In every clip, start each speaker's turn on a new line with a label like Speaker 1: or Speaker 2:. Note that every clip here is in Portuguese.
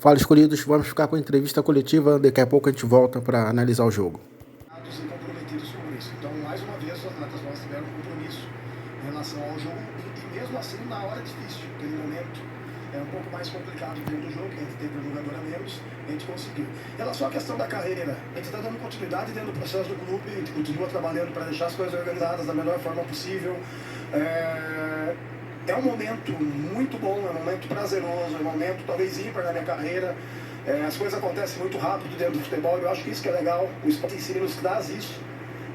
Speaker 1: Fala, escolhidos, vamos ficar com a entrevista coletiva, daqui a pouco a gente volta para analisar o jogo.
Speaker 2: E comprometidos com isso. Então, mais uma vez, os atletas nós tiveram um compromisso em relação ao jogo e mesmo assim, na hora difícil, aquele momento é um pouco mais complicado dentro do jogo, que a gente teve um jogador a menos, a gente conseguiu. Em relação à questão da carreira, a gente está dando continuidade dentro do processo do clube, a gente continua trabalhando para deixar as coisas organizadas da melhor forma possível. É um momento muito bom, é um momento prazeroso, é um momento talvez ímpar na minha carreira. As coisas acontecem muito rápido dentro do futebol e eu acho que isso que é legal, o esporte em si nos traz isso.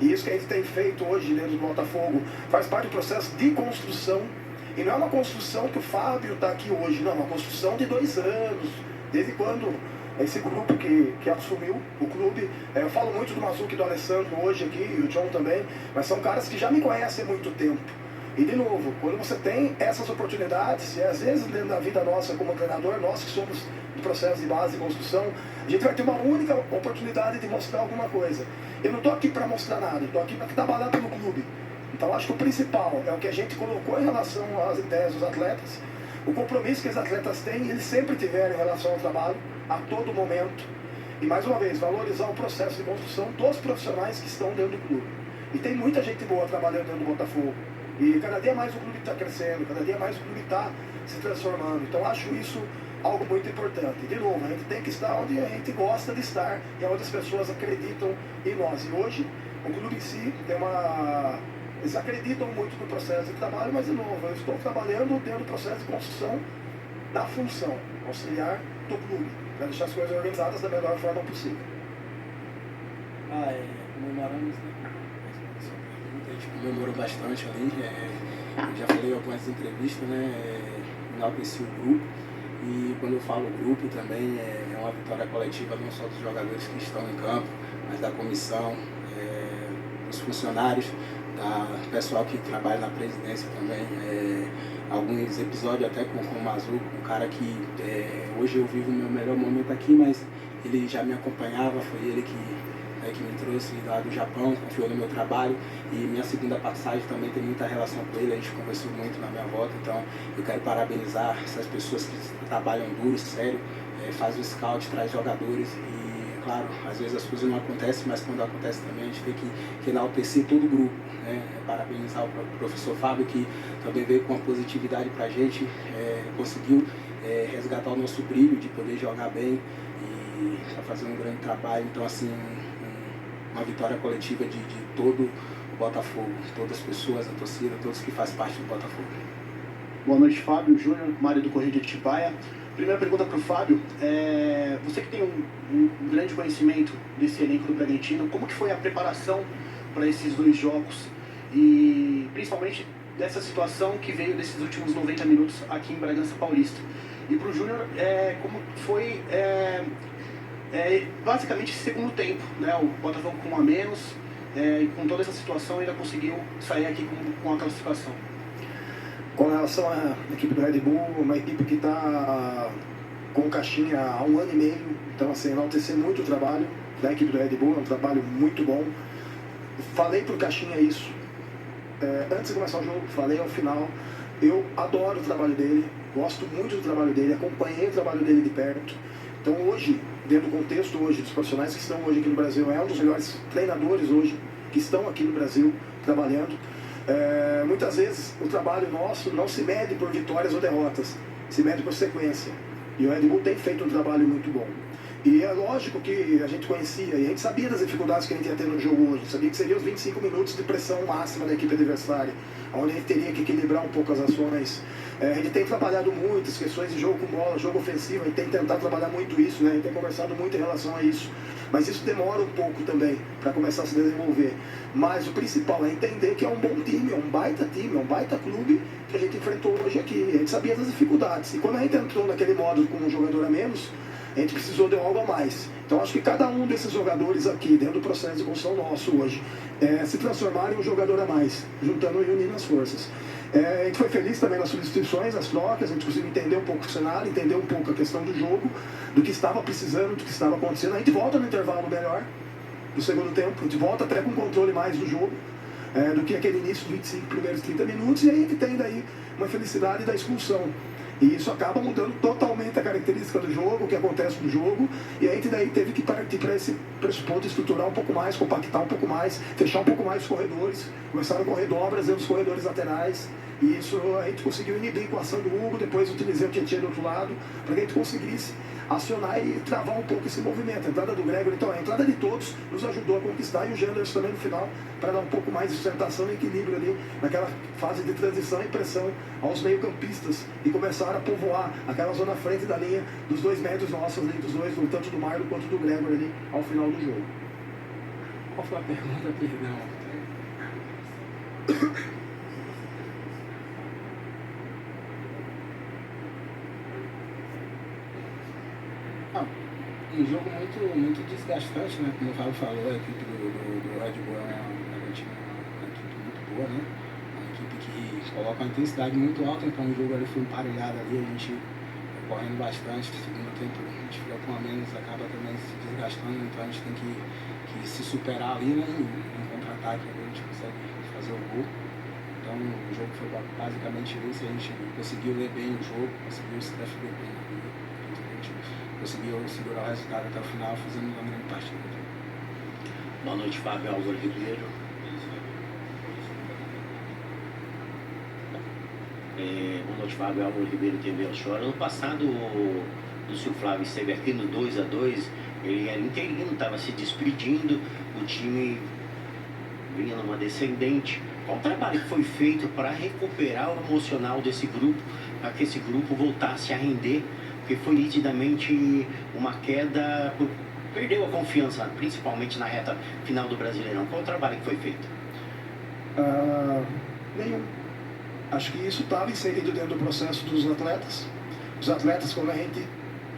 Speaker 2: E isso que a gente tem feito hoje dentro do Botafogo faz parte do processo de construção. E não é uma construção que o Fábio está aqui hoje, não, é uma construção de 2 anos, desde quando esse grupo que assumiu o clube. Eu falo muito do Mazuki e do Alessandro hoje aqui, e o John também, mas são caras que já me conhecem há muito tempo. E de novo, quando você tem essas oportunidades, e às vezes dentro da vida nossa como treinador, nós que somos do processo de base e construção, a gente vai ter uma única oportunidade de mostrar alguma coisa. Eu não estou aqui para mostrar nada, eu estou aqui para trabalhar pelo clube. Então acho que o principal é o que a gente colocou em relação às ideias dos atletas, o compromisso que os atletas têm, eles sempre tiveram em relação ao trabalho, a todo momento. E mais uma vez, valorizar o processo de construção dos profissionais que estão dentro do clube. E tem muita gente boa trabalhando dentro do Botafogo. E cada dia mais o clube está crescendo, cada dia mais o clube está se transformando. Então acho isso algo muito importante. E de novo, a gente tem que estar onde a gente gosta de estar e onde as pessoas acreditam em nós. E hoje, o clube em si tem uma... Eles acreditam muito no processo de trabalho, mas de novo, eu estou trabalhando dentro do processo de construção da função, auxiliar do clube, para deixar as coisas organizadas da melhor forma possível.
Speaker 3: Comemoramos, né? A gente comemorou bastante ali, eu já falei em algumas entrevistas, né? Enalteci o grupo, e quando eu falo grupo também é uma vitória coletiva não só dos jogadores que estão em campo, mas da comissão, dos funcionários, do pessoal que trabalha na presidência também. Alguns episódios até com o Mazuco, um cara que hoje eu vivo o meu melhor momento aqui, mas ele já me acompanhava, foi ele que me trouxe lá do Japão, confiou no meu trabalho, e minha segunda passagem também tem muita relação com ele, a gente conversou muito na minha volta. Então eu quero parabenizar essas pessoas que trabalham duro, sério, fazem o scout, traz jogadores, e claro, às vezes as coisas não acontecem, mas quando acontece também a gente tem que enaltecer todo o grupo, né? Parabenizar o professor Fábio, que também veio com uma positividade pra gente, conseguiu resgatar o nosso brilho de poder jogar bem e tá fazendo um grande trabalho. Então assim, uma vitória coletiva de todo o Botafogo, todas as pessoas, a torcida, todos que fazem parte do Botafogo.
Speaker 4: Boa noite, Fábio, Júnior, Mário do Correio de Atibaia. Primeira pergunta para o Fábio, você que tem um grande conhecimento desse elenco do Bragantino, como que foi a preparação para esses 2 jogos e principalmente dessa situação que veio desses últimos 90 minutos aqui em Bragança Paulista? E para o Júnior, como foi basicamente esse segundo tempo, né? O Botafogo com 1 a menos, e com toda essa situação ainda conseguiu sair aqui com a classificação.
Speaker 2: Com relação à equipe do Red Bull, uma equipe que está com o Caixinha há 1 ano e meio, então assim, enaltecer muito o trabalho da equipe do Red Bull, é um trabalho muito bom. Falei pro Caixinha isso, antes de começar o jogo, falei ao final, eu adoro o trabalho dele, gosto muito do trabalho dele, acompanhei o trabalho dele de perto. Então hoje, dentro do contexto hoje dos profissionais que estão hoje aqui no Brasil, é um dos melhores treinadores hoje que estão aqui no Brasil trabalhando. Muitas vezes o trabalho nosso não se mede por vitórias ou derrotas, se mede por sequência. E o Red Bull tem feito um trabalho muito bom. E é lógico que a gente conhecia, e a gente sabia das dificuldades que a gente ia ter no jogo hoje, sabia que seria os 25 minutos de pressão máxima da equipe adversária, onde a gente teria que equilibrar um pouco as ações. A gente tem trabalhado muito as questões de jogo com bola, jogo ofensivo, a gente tem tentado trabalhar muito isso, né? A gente tem conversado muito em relação a isso. Mas isso demora um pouco também para começar a se desenvolver. Mas o principal é entender que é um bom time, é um baita time, é um baita clube que a gente enfrentou hoje aqui. A gente sabia das dificuldades. E quando a gente entrou naquele modo com um jogador a menos, a gente precisou de algo a mais. Então acho que cada um desses jogadores aqui, dentro do processo de construção nosso hoje, se transformaram em um jogador a mais, juntando e unindo as forças. A gente foi feliz também nas substituições, nas trocas, a gente conseguiu entender um pouco o cenário, entender um pouco a questão do jogo, do que estava precisando, do que estava acontecendo. A gente volta no intervalo melhor do segundo tempo, a gente volta até com controle mais do jogo, do que aquele início dos 25 primeiros 30 minutos, e aí a gente tem daí uma felicidade da expulsão. E isso acaba mudando totalmente a característica do jogo, o que acontece no jogo, e a gente daí teve que partir para esse pressuposto, estruturar um pouco mais, compactar um pouco mais, fechar um pouco mais os corredores, começaram a correr dobras dentro dos corredores laterais, e isso a gente conseguiu inibir com a ação do Hugo, depois utilizei o Tietchan do outro lado, para que a gente conseguisse acionar e travar um pouco esse movimento. A entrada do Gregory, então, a entrada de todos nos ajudou a conquistar, e o Janderson também no final, para dar um pouco mais de sustentação e equilíbrio ali, naquela fase de transição e pressão aos meio-campistas, e começaram a povoar aquela zona à frente da linha dos 2 metros nossos ali, dos dois, tanto do Marlon quanto do Gregory ali, ao final do jogo.
Speaker 3: Qual foi a pergunta, perdão? Um jogo muito desgastante, né? Como o Fábio falou, a equipe do Red Bull é uma equipe muito boa, né? Uma equipe que coloca uma intensidade muito alta, então o jogo ali foi emparelhado ali, a gente correndo bastante, no segundo tempo a gente fica com a menos, acaba também se desgastando, então a gente tem que se superar ali, né? Em contra-ataque a gente consegue fazer o gol. Então o jogo foi basicamente isso, a gente conseguiu ler bem o jogo, conseguiu se defender bem ali, conseguiu segurar o resultado até o final, fazendo uma grande partida.
Speaker 5: Boa noite, Fábio Álvaro Ribeiro. Boa noite, Fábio Álvaro Ribeiro, TV Chora. Ano passado, o Lúcio Flávio esteve aqui no 2-2, ele era interino, estava se despedindo, o time vinha numa descendente. Qual o trabalho que foi feito para recuperar o emocional desse grupo, para que esse grupo voltasse a render? Porque foi nitidamente uma queda, perdeu a confiança, principalmente na reta final do Brasileirão. Qual o trabalho que foi feito?
Speaker 2: Nenhum. Acho que isso estava inserido dentro do processo dos atletas. Os atletas, quando a gente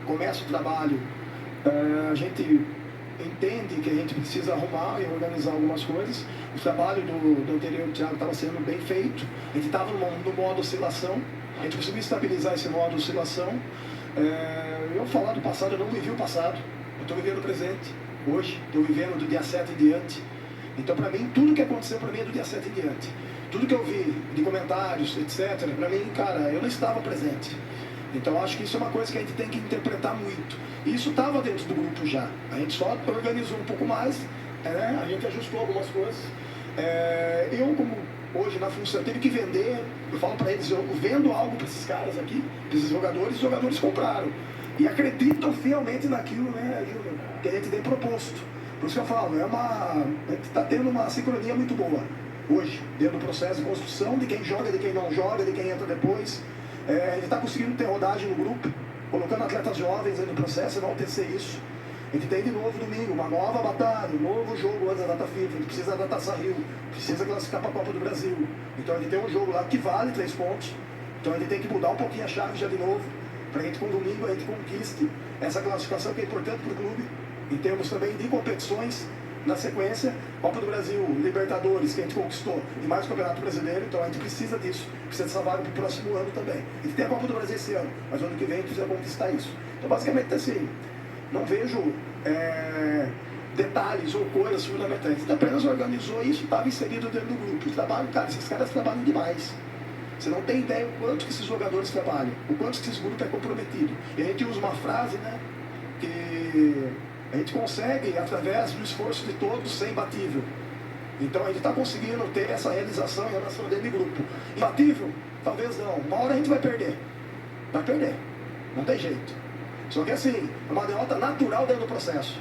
Speaker 2: começa o trabalho, a gente entende que a gente precisa arrumar e organizar algumas coisas. O trabalho do anterior Thiago estava sendo bem feito. A gente estava no modo oscilação. A gente conseguiu estabilizar esse modo oscilação. Eu falar do passado, eu não vivi o passado, eu estou vivendo o presente, hoje, estou vivendo do dia 7 em diante. Então, para mim, tudo que aconteceu para mim é do dia 7 em diante. Tudo que eu vi de comentários, etc., para mim, cara, eu não estava presente. Então, acho que isso é uma coisa que a gente tem que interpretar muito. E isso estava dentro do grupo já. A gente só organizou um pouco mais, a gente ajustou algumas coisas. Eu, como hoje na função, eu tive que vender, eu falo para eles, eu vendo algo para esses caras aqui, para esses jogadores, os jogadores compraram. E acreditam fielmente naquilo, né, Júnior, que a gente tem proposto. Por isso que eu falo, a gente está tendo uma sincronia muito boa hoje, dentro do processo de construção, de quem joga, de quem não joga, de quem entra depois. A gente está conseguindo ter rodagem no grupo, colocando atletas jovens no processo, enaltecer isso. A gente tem de novo domingo uma nova batalha, um novo jogo antes da data FIFA. A gente precisa da Taça Rio, precisa classificar para a Copa do Brasil. Então a gente tem um jogo lá que vale 3 pontos. Então a gente tem que mudar um pouquinho a chave já de novo, para a gente com domingo a gente conquiste essa classificação que é importante para o clube, em termos também de competições. Na sequência, Copa do Brasil, Libertadores, que a gente conquistou, e mais o Campeonato Brasileiro, então a gente precisa disso, precisa dessa vaga para o próximo ano também. A gente tem a Copa do Brasil esse ano, mas ano que vem a gente precisa conquistar isso. Então basicamente assim, não vejo detalhes ou coisas fundamentais. A gente apenas organizou isso, estava inserido dentro do grupo. O trabalho, cara, esses caras trabalham demais. Você não tem ideia o quanto que esses jogadores trabalham, o quanto que esse grupo é comprometido. E a gente usa uma frase, né, que a gente consegue, através do esforço de todos, ser imbatível. Então a gente está conseguindo ter essa realização em relação dentro do grupo. Imbatível? Talvez não. Uma hora a gente vai perder. Vai perder. Não tem jeito. Só que assim, é uma derrota natural dentro do processo.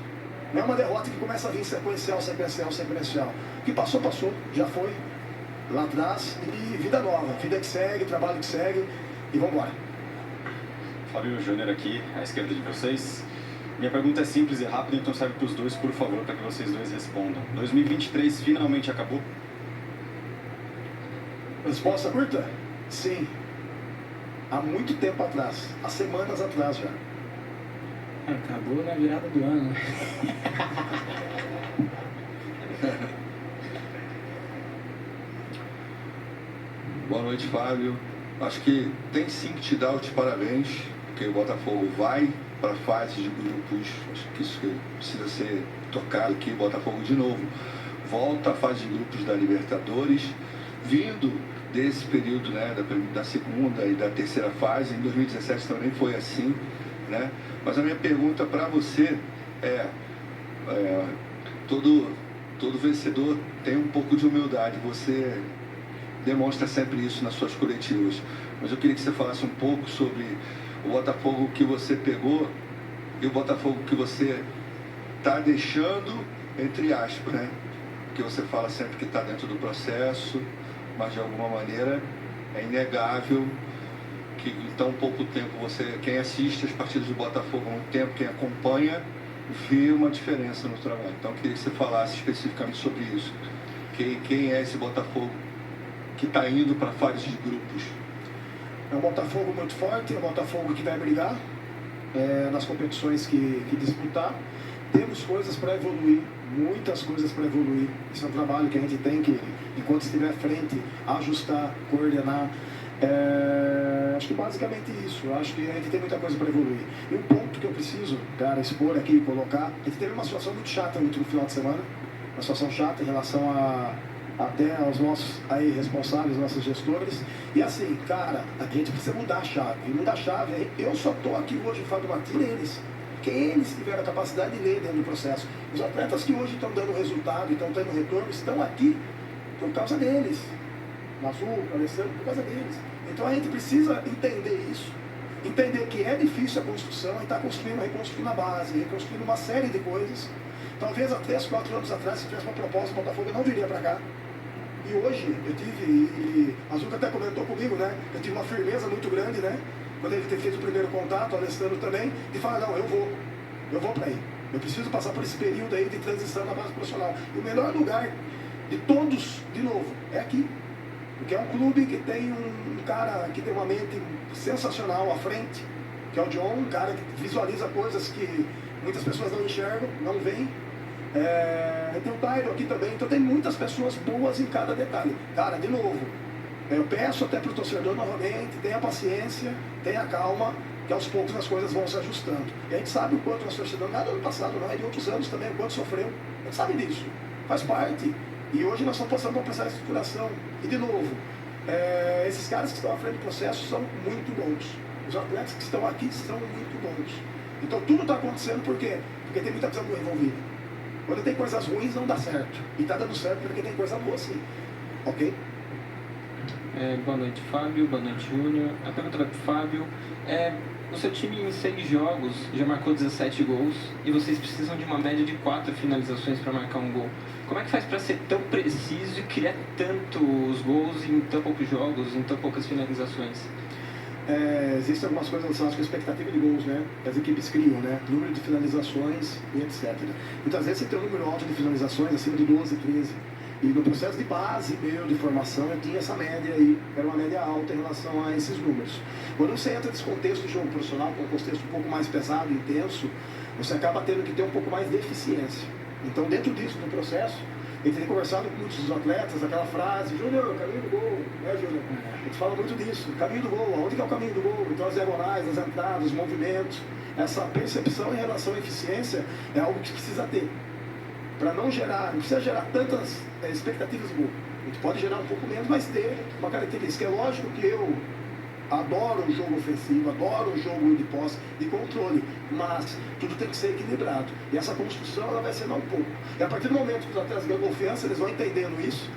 Speaker 2: Não é uma derrota que começa a vir sequencial. O que passou, passou. Já foi lá atrás. E vida nova. Vida que segue, trabalho que segue. E vamos embora.
Speaker 6: Fábio Júnior aqui, à esquerda de vocês. Minha pergunta é simples e rápida, então serve para os dois, por favor, para que vocês dois respondam. 2023 finalmente acabou?
Speaker 2: Resposta curta? Sim. Há muito tempo atrás. Há semanas atrás já.
Speaker 3: Acabou na virada do ano.
Speaker 7: Boa noite, Fábio. Acho que tem sim que te dar os parabéns, porque o Botafogo vai para a fase de grupos. Acho que isso precisa ser tocado aqui. O Botafogo de novo volta à fase de grupos da Libertadores, vindo desse período, né, da segunda e da terceira fase. Em 2017 também foi assim, né? Mas a minha pergunta para você todo vencedor tem um pouco de humildade. Você demonstra sempre isso nas suas coletivas. Mas eu queria que você falasse um pouco sobre o Botafogo que você pegou e o Botafogo que você está deixando, entre aspas, né? Porque você fala sempre que está dentro do processo, mas de alguma maneira é inegável que em tão pouco tempo quem assiste as partidas do Botafogo há muito tempo, quem acompanha, vê uma diferença no trabalho. Então eu queria que você falasse especificamente sobre isso. Quem é esse Botafogo que está indo para a fase de grupos?
Speaker 2: É um Botafogo muito forte, é um Botafogo que vai brigar nas competições que disputar. Temos coisas para evoluir, muitas coisas para evoluir. Esse é um trabalho que a gente tem que, enquanto estiver à frente, ajustar, coordenar. Acho que basicamente isso. Acho que a gente tem muita coisa para evoluir. E um ponto que eu preciso, cara, expor aqui e colocar, a gente teve uma situação muito chata no último final de semana. Uma situação chata em relação até aos nossos aí responsáveis, nossos gestores. E assim, cara, a gente precisa mudar a chave. E mudar a chave, eu só estou aqui hoje, Fábio Martins, eles. Porque eles tiveram a capacidade de ler dentro do processo. Os atletas que hoje estão dando resultado, estão tendo retorno, estão aqui por causa deles. Mazul, Alessandro, por causa deles. Então a gente precisa entender isso. Entender que é difícil a construção, a gente está reconstruindo a base, reconstruindo uma série de coisas. Talvez há 3, 4 anos atrás, se tivesse uma proposta, o Botafogo não viria para cá. E hoje eu tive, e a Zuca até comentou comigo, né? Eu tive uma firmeza muito grande, né? Quando ele ter feito o primeiro contato, o Alessandro também, de falar, não, eu vou para aí. Eu preciso passar por esse período aí de transição na base profissional. E o melhor lugar de todos, de novo, é aqui. Porque é um clube que tem um cara que tem uma mente sensacional à frente, que é o John, um cara que visualiza coisas que muitas pessoas não enxergam, não veem. Tem o Tyro aqui também, então tem muitas pessoas boas em cada detalhe. Cara, de novo, eu peço até para o torcedor novamente, tenha paciência, tenha calma, que aos poucos as coisas vão se ajustando. E a gente sabe o quanto nós torcedores, não é do ano passado, não, é de outros anos também, o quanto sofreu. A gente sabe disso, faz parte. E hoje nós estamos passando por um processo de estruturação. E de novo, esses caras que estão à frente do processo são muito bons. Os atletas que estão aqui são muito bons. Então tudo está acontecendo por quê? Porque tem muita coisa boa envolvida. Quando tem coisas ruins não dá certo. E está dando certo porque tem coisa boa sim. Ok?
Speaker 8: Boa noite, Fábio. Boa noite, Júnior. A pergunta vai para o Fábio. O seu time em 6 jogos já marcou 17 gols e vocês precisam de uma média de 4 finalizações para marcar um gol. Como é que faz para ser tão preciso e criar tantos gols em tão poucos jogos, em tão poucas finalizações?
Speaker 2: Existem algumas coisas relacionadas com a expectativa de gols, né? Que as equipes criam, né? Número de finalizações e etc. Muitas vezes você tem um número alto de finalizações, acima de 12, 13. E no processo de base meu, de formação, eu tinha essa média aí, era uma média alta em relação a esses números. Quando você entra nesse contexto de jogo profissional, que é um contexto um pouco mais pesado, intenso, você acaba tendo que ter um pouco mais de eficiência. Então, dentro disso, no processo, a gente tem conversado com muitos dos atletas, aquela frase, Júnior, caminho do gol, né, Júnior? A gente fala muito disso, caminho do gol, aonde que é o caminho do gol? Então, as diagonais, as entradas, os movimentos, essa percepção em relação à eficiência é algo que precisa ter. Para não precisa gerar tantas expectativas de gol. A gente pode gerar um pouco menos, mas ter uma característica. É lógico que eu adoro o jogo ofensivo, adoro o jogo de posse, de controle, mas tudo tem que ser equilibrado. E essa construção ela vai ser um pouco. E a partir do momento que os atletas ganham confiança, eles vão entendendo isso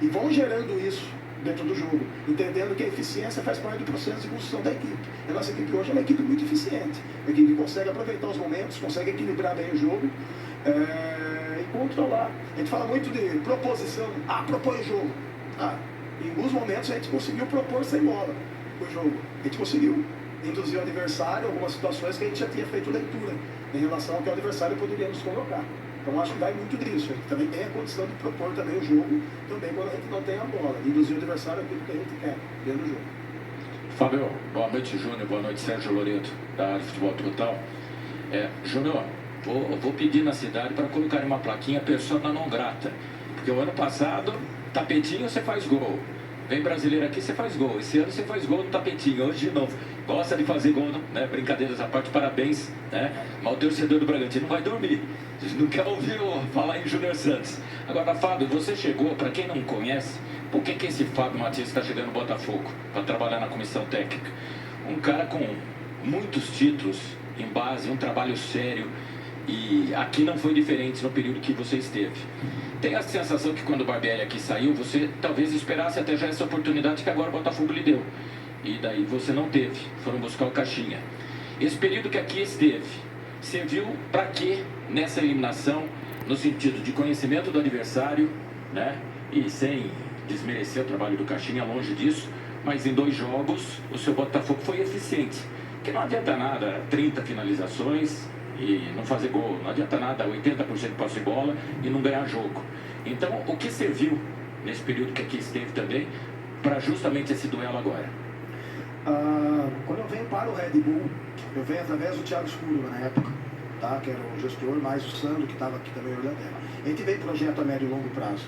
Speaker 2: e vão gerando isso dentro do jogo, entendendo que a eficiência faz parte do processo de construção da equipe. A nossa equipe hoje é uma equipe muito eficiente. A equipe consegue aproveitar os momentos, consegue equilibrar bem o jogo. E controlar. A gente fala muito de proposição. Propõe o jogo. Em alguns momentos a gente conseguiu propor sem bola o jogo. A gente conseguiu induzir o adversário a algumas situações que a gente já tinha feito leitura em relação ao que o adversário poderia nos colocar. Então acho que vai muito disso. A gente também tem a condição de propor também o jogo, também quando a gente não tem a bola. Induzir o adversário aquilo que a gente quer dentro do jogo.
Speaker 9: Fábio, boa noite, Júnior. Boa noite, Sérgio Loreto, da área de futebol total. Júnior, vou pedir na cidade para colocar uma plaquinha persona não grata. Porque o ano passado, tapetinho você faz gol. Vem brasileiro aqui, você faz gol. Esse ano você faz gol no tapetinho. Hoje de novo. Gosta de fazer gol, né? Brincadeiras à parte, parabéns, né? Mas o torcedor do Bragantino não vai dormir. A gente não quer ouvir falar em Júnior Santos. Agora, Fábio, você chegou, para quem não conhece, por que esse Fábio Matias está chegando no Botafogo para trabalhar na comissão técnica? Um cara com muitos títulos em base, um trabalho sério, e aqui não foi diferente no período que você esteve. Tem a sensação que quando o Barbieri aqui saiu, você talvez esperasse até já essa oportunidade que agora o Botafogo lhe deu. E daí você não teve, foram buscar o Caixinha. Esse período que aqui esteve, serviu para quê nessa eliminação, no sentido de conhecimento do adversário, né? E sem desmerecer o trabalho do Caixinha, longe disso, mas em 2 jogos o seu Botafogo foi eficiente. Que não adianta nada 30 finalizações e não fazer gol, não adianta nada 80% de posse de bola e não ganhar jogo. Então, o que serviu nesse período que aqui esteve também para justamente esse duelo agora?
Speaker 2: Quando eu venho para o Red Bull, eu venho através do Thiago Escuro na época, tá? Que era o gestor, mais o Sandro, que estava aqui também olhando ela. A gente veio projeto a médio e longo prazo.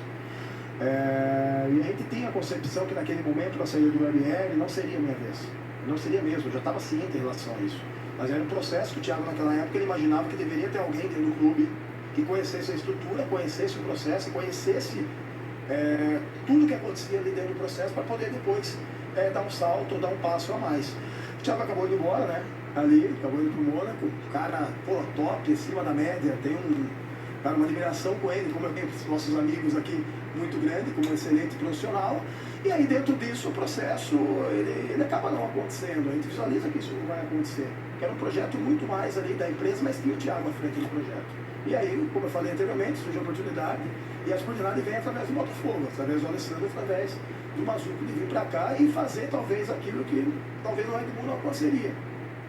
Speaker 2: E a gente tinha a concepção que naquele momento da saída do Barbieri não seria a minha vez. Não seria mesmo, eu já estava ciente em relação a isso. Mas era um processo que o Thiago naquela época ele imaginava que deveria ter alguém dentro do clube que conhecesse a estrutura, conhecesse o processo, conhecesse tudo que acontecia ali dentro do processo para poder depois dar um salto, dar um passo a mais. O Thiago acabou indo embora, né? Ali, acabou indo para o Mônaco, cara, top, acima da média, tem uma admiração com ele, como eu tenho os nossos amigos aqui, muito grande, como um excelente profissional. E aí dentro disso o processo, ele acaba não acontecendo, a gente visualiza que isso não vai acontecer. Que era um projeto muito mais ali da empresa, mas tinha o Thiago à frente do projeto. E aí, como eu falei anteriormente, surgiu a oportunidade, e a oportunidade vem através do Botafogo, através do Alessandro, através do Mazuco de vir para cá e fazer talvez aquilo que talvez o Red Bull não aconteceria.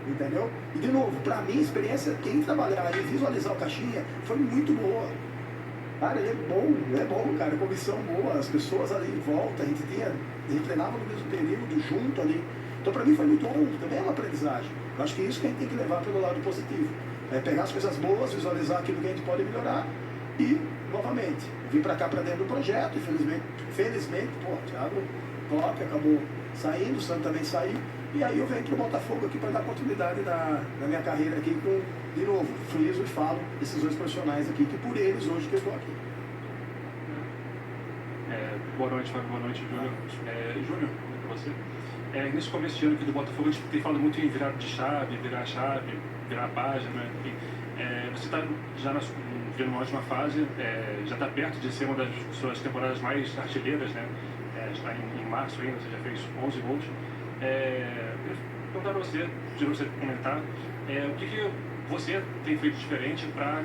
Speaker 2: Entendeu? E de novo, para mim a experiência, quem trabalhar e visualizar o Caixinha foi muito boa. Cara, ele é bom, cara, comissão boa, as pessoas ali em volta, a gente treinava no mesmo período, junto ali. Então para mim foi muito bom, também é uma aprendizagem. Eu acho que é isso que a gente tem que levar pelo lado positivo. É pegar as coisas boas, visualizar aquilo que a gente pode melhorar e, novamente, vir para cá para dentro do projeto. Infelizmente, o Thiago top, acabou saindo, o Santo também saiu. E aí eu venho para o Botafogo aqui para dar continuidade na minha carreira aqui com, de novo, friso e falo desses 2 profissionais aqui, que por eles hoje que eu estou aqui.
Speaker 10: Boa noite, Fábio. Boa noite, Júnior. Júnior, como é para você? Nesse começo de ano aqui do Botafogo, a gente tem falado muito em virar a página, enfim. Você está já vivendo uma ótima fase, já está perto de ser uma das suas temporadas mais artilheiras, né? Está em março ainda, você já fez 11 gols. Eu perguntar para você, de você comentar, o que você tem feito diferente para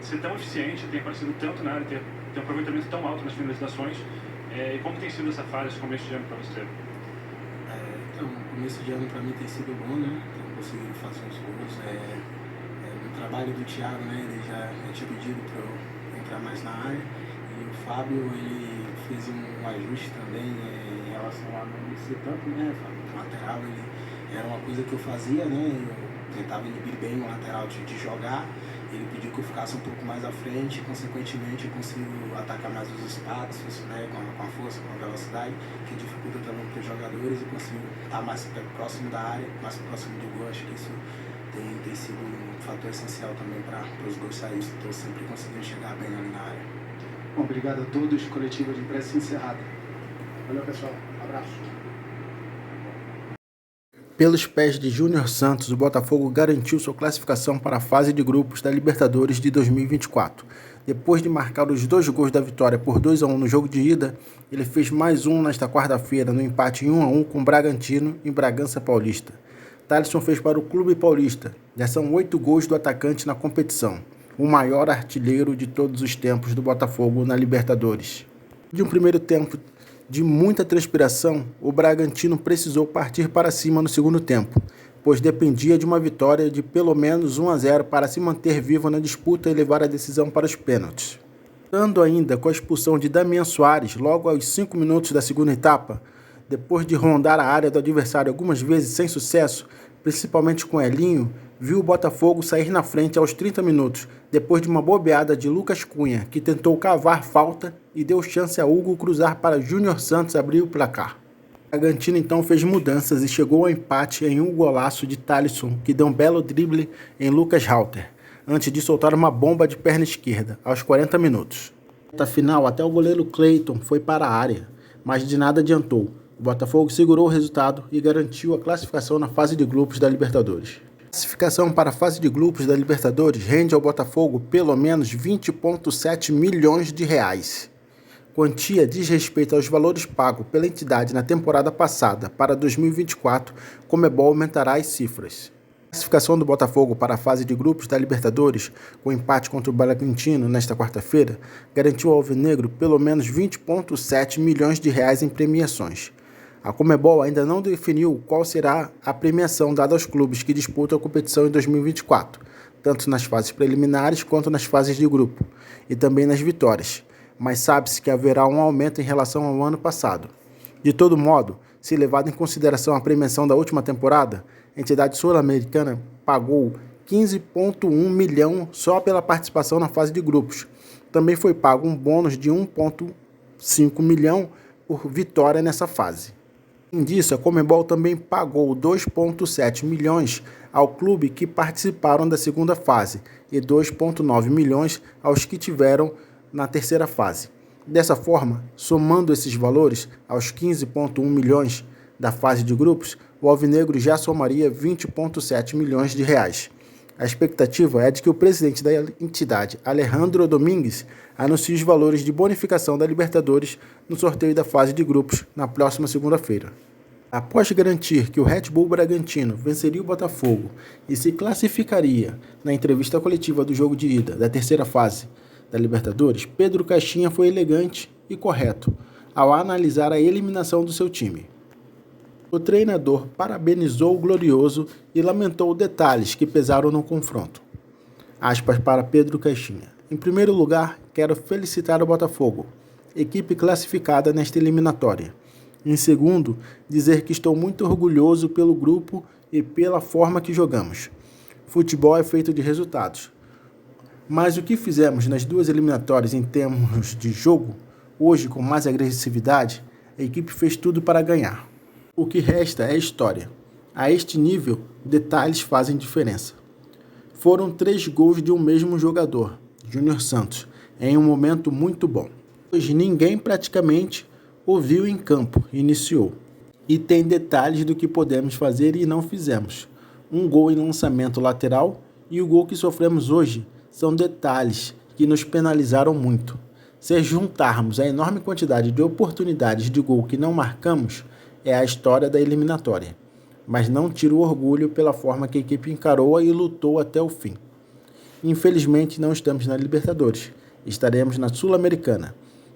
Speaker 10: ser tão eficiente, ter aparecido tanto na área, ter um aproveitamento tão alto nas finalizações, e como tem sido essa fase, esse começo de ano para você?
Speaker 3: Então, o começo de ano para mim tem sido bom, né? Tenho conseguido fazer uns gols. No trabalho do Thiago, né? Ele já tinha pedido para eu entrar mais na área, e o Fábio, ele fez um ajuste também em relação a não ser tanto, né, Fábio? O lateral, ele era uma coisa que eu fazia, né? Eu tentava inibir bem o lateral de jogar. Ele pediu que eu ficasse um pouco mais à frente, e, consequentemente, eu consigo atacar mais os espaços, né, com a força, com a velocidade, que dificulta também para os jogadores, e consigo estar mais próximo da área, mais próximo do gol. Acho que isso tem sido um fator essencial também para os gols saírem. Estou sempre conseguindo chegar bem ali na área.
Speaker 2: Bom, obrigado a todos, coletiva de imprensa encerrada. Valeu, pessoal. Abraço.
Speaker 1: Pelos pés de Júnior Santos, o Botafogo garantiu sua classificação para a fase de grupos da Libertadores de 2024. Depois de marcar os 2 gols da vitória por 2-1 no jogo de ida, ele fez mais um nesta quarta-feira no empate em 1-1 com o Bragantino em Bragança Paulista. Thalisson fez para o Clube Paulista. Já são 8 gols do atacante na competição, o maior artilheiro de todos os tempos do Botafogo na Libertadores. De um primeiro tempo de muita transpiração, o Bragantino precisou partir para cima no segundo tempo, pois dependia de uma vitória de pelo menos 1-0 para se manter vivo na disputa e levar a decisão para os pênaltis. Contando ainda com a expulsão de Damian Soares logo aos 5 minutos da segunda etapa, depois de rondar a área do adversário algumas vezes sem sucesso, principalmente com Elinho, viu o Botafogo sair na frente aos 30 minutos, depois de uma bobeada de Lucas Cunha, que tentou cavar falta e deu chance a Hugo cruzar para Júnior Santos abrir o placar. A Bragantino então fez mudanças e chegou ao empate em um golaço de Thalisson, que deu um belo drible em Lucas Halter, antes de soltar uma bomba de perna esquerda, aos 40 minutos. Na final, até o goleiro Cleiton foi para a área, mas de nada adiantou. O Botafogo segurou o resultado e garantiu a classificação na fase de grupos da Libertadores. A classificação para a fase de grupos da Libertadores rende ao Botafogo pelo menos 20,7 milhões de reais. Quantia diz respeito aos valores pagos pela entidade na temporada passada. Para 2024, Conmebol aumentará as cifras. A classificação do Botafogo para a fase de grupos da Libertadores, com empate contra o Bragantino nesta quarta-feira, garantiu ao alvinegro pelo menos 20,7 milhões de reais em premiações. A Conmebol ainda não definiu qual será a premiação dada aos clubes que disputam a competição em 2024, tanto nas fases preliminares quanto nas fases de grupo, e também nas vitórias, mas sabe-se que haverá um aumento em relação ao ano passado. De todo modo, se levado em consideração a premiação da última temporada, a entidade sul-americana pagou 15,1 milhão só pela participação na fase de grupos. Também foi pago um bônus de 1,5 milhão por vitória nessa fase. Além disso, a Conmebol também pagou 2,7 milhões ao clube que participaram da segunda fase e 2,9 milhões aos que tiveram na terceira fase. Dessa forma, somando esses valores aos 15,1 milhões da fase de grupos, o alvinegro já somaria 20,7 milhões de reais. A expectativa é de que o presidente da entidade, Alejandro Domingues, anuncie os valores de bonificação da Libertadores no sorteio da fase de grupos na próxima segunda-feira. Após garantir que o Red Bull Bragantino venceria o Botafogo e se classificaria na entrevista coletiva do jogo de ida da terceira fase da Libertadores, Pedro Caixinha foi elegante e correto ao analisar a eliminação do seu time. O treinador parabenizou o Glorioso e lamentou detalhes que pesaram no confronto. Aspas para Pedro Caixinha. Em primeiro lugar, quero felicitar o Botafogo, equipe classificada nesta eliminatória. Em segundo, dizer que estou muito orgulhoso pelo grupo e pela forma que jogamos. Futebol é feito de resultados. Mas o que fizemos nas duas eliminatórias em termos de jogo, hoje com mais agressividade, a equipe fez tudo para ganhar. O que resta é história. A este nível, detalhes fazem diferença. Foram 3 gols de um mesmo jogador, Júnior Santos, em um momento muito bom. Hoje ninguém praticamente o viu em campo, iniciou. E tem detalhes do que podemos fazer e não fizemos. Um gol em lançamento lateral e o gol que sofremos hoje são detalhes que nos penalizaram muito. Se juntarmos a enorme quantidade de oportunidades de gol que não marcamos, é a história da eliminatória, mas não tiro o orgulho pela forma que a equipe encarou e lutou até o fim. Infelizmente não estamos na Libertadores, estaremos na Sul-Americana.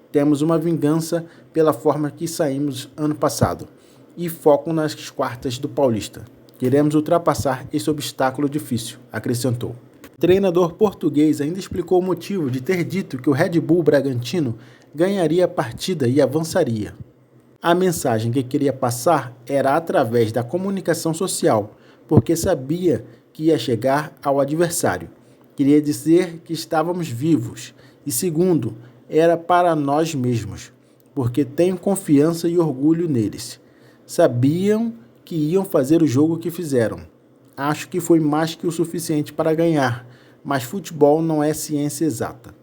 Speaker 1: Temos uma vingança pela forma que saímos ano passado e foco nas quartas do Paulista. Queremos ultrapassar esse obstáculo difícil, acrescentou. O treinador português ainda explicou o motivo de ter dito que o Red Bull Bragantino ganharia a partida e avançaria. A mensagem que queria passar era através da comunicação social, porque sabia que ia chegar ao adversário. Queria dizer que estávamos vivos. E segundo, era para nós mesmos, porque tenho confiança e orgulho neles. Sabiam que iam fazer o jogo que fizeram. Acho que foi mais que o suficiente para ganhar, mas futebol não é ciência exata.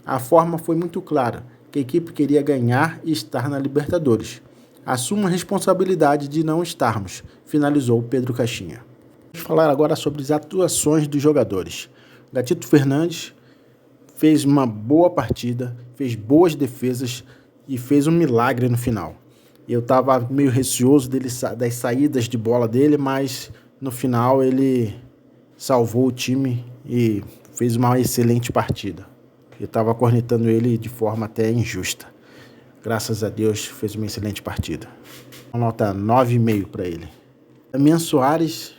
Speaker 1: A forma foi muito clara, que a equipe queria ganhar e estar na Libertadores. Assuma a responsabilidade de não estarmos, finalizou Pedro Caixinha. Vamos falar agora sobre as atuações dos jogadores. Gatito Fernandes fez uma boa partida, fez boas defesas e fez um milagre no final. Eu estava meio receoso das saídas de bola dele, mas no final ele salvou o time e fez uma excelente partida. Eu estava cornetando ele de forma até injusta. Graças a Deus, fez uma excelente partida. Uma nota 9,5 para ele. Damian Soares,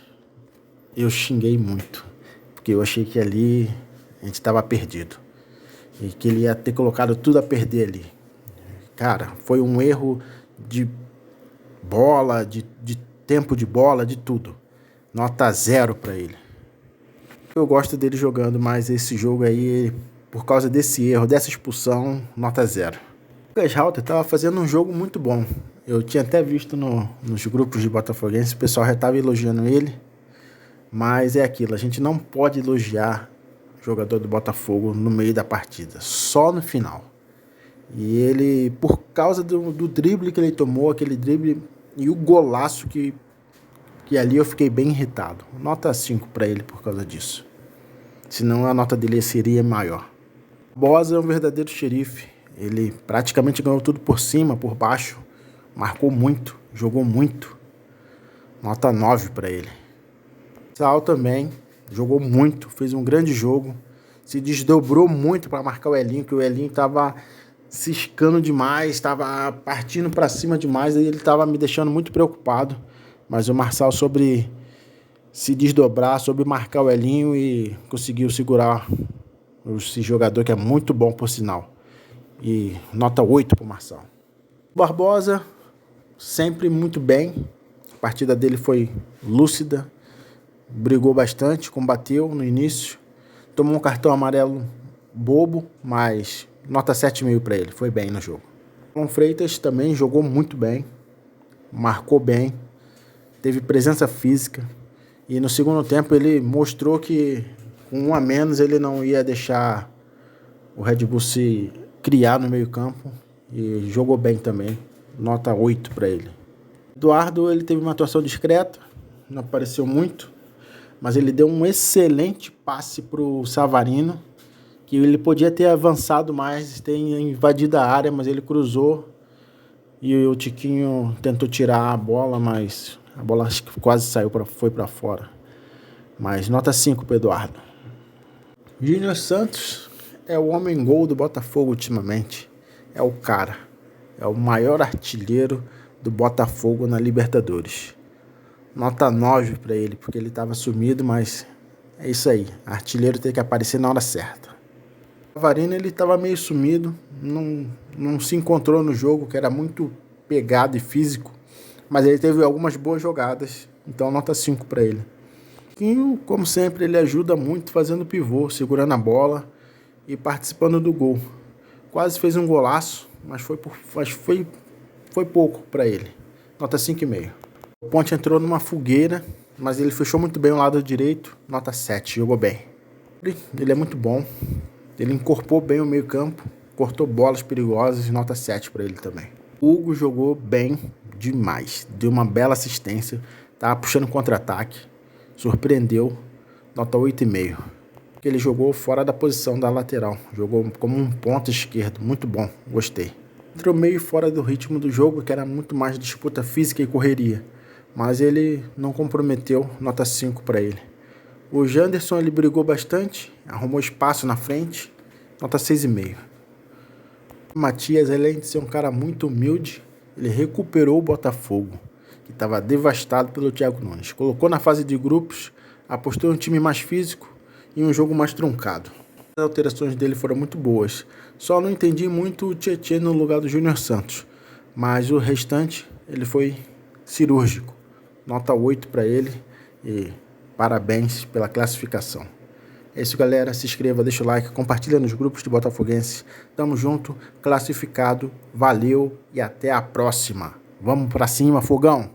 Speaker 1: eu xinguei muito, porque eu achei que ali a gente estava perdido. E que ele ia ter colocado tudo a perder ali. Cara, foi um erro de bola, de tempo de bola, de tudo. Nota 0 para ele. Eu gosto dele jogando, mas esse jogo aí, por causa desse erro, dessa expulsão, nota 0. O Lucas Halter estava fazendo um jogo muito bom. Eu tinha até visto nos grupos de botafoguenses, o pessoal já estava elogiando ele. Mas é aquilo, a gente não pode elogiar o jogador do Botafogo no meio da partida, só no final. E ele, por causa do drible que ele tomou, aquele drible e o golaço que ali eu fiquei bem irritado. Nota 5 para ele por causa disso. Senão a nota dele seria maior. Bosa é um verdadeiro xerife. Ele praticamente ganhou tudo por cima, por baixo. Marcou muito, jogou muito. Nota 9 para ele. Sal também jogou muito, fez um grande jogo. Se desdobrou muito para marcar o Elinho, que o Elinho estava ciscando demais, estava partindo para cima demais, e ele estava me deixando muito preocupado. Mas o Marçal soube se desdobrar, soube marcar o Elinho e conseguiu segurar esse jogador que é muito bom, por sinal. E nota 8 para o Marçal. Barbosa, sempre muito bem. A partida dele foi lúcida, brigou bastante, combateu no início. Tomou um cartão amarelo bobo, mas nota 7,5 para ele. Foi bem no jogo. O Freitas também jogou muito bem, marcou bem, teve presença física. E no segundo tempo ele mostrou que com um a menos ele não ia deixar o Red Bull se criar no meio campo. E jogou bem também. Nota 8 para ele. Eduardo, ele teve uma atuação discreta, não apareceu muito, mas ele deu um excelente passe para o Savarino, que ele podia ter avançado mais, ter invadido a área, mas ele cruzou e o Tiquinho tentou tirar a bola, mas a bola acho que quase saiu, foi para fora. Mas nota 5 para Eduardo. Júnior Santos é o homem-gol do Botafogo ultimamente. É o cara, é o maior artilheiro do Botafogo na Libertadores. Nota 9 para ele, porque ele estava sumido, mas é isso aí. Artilheiro tem que aparecer na hora certa. O Savarino, ele estava meio sumido, não se encontrou no jogo, que era muito pegado e físico, mas ele teve algumas boas jogadas, então nota 5 para ele. E, como sempre, ele ajuda muito fazendo pivô, segurando a bola e participando do gol. Quase fez um golaço, mas foi pouco para ele. Nota 5,5. O Ponte entrou numa fogueira, mas ele fechou muito bem o lado direito. Nota 7, jogou bem. Ele é muito bom. Ele incorporou bem o meio campo, cortou bolas perigosas. Nota 7 para ele também. O Hugo jogou bem demais. Deu uma bela assistência. Tava puxando contra-ataque. Surpreendeu. Nota 8,5. Ele jogou fora da posição da lateral. Jogou como um ponta esquerdo. Muito bom. Gostei. Entrou meio fora do ritmo do jogo, que era muito mais disputa física e correria. Mas ele não comprometeu, nota 5 para ele. O Janderson, ele brigou bastante, arrumou espaço na frente, nota 6,5. O Matias, além de ser um cara muito humilde, ele recuperou o Botafogo, que estava devastado pelo Thiago Nunes. Colocou na fase de grupos, apostou em um time mais físico e um jogo mais truncado. As alterações dele foram muito boas. Só não entendi muito o Tietê no lugar do Júnior Santos. Mas o restante, ele foi cirúrgico. Nota 8 para ele e parabéns pela classificação. É isso, galera. Se inscreva, deixa o like, compartilha nos grupos de botafoguenses. Tamo junto, classificado, valeu e até a próxima. Vamos pra cima, fogão!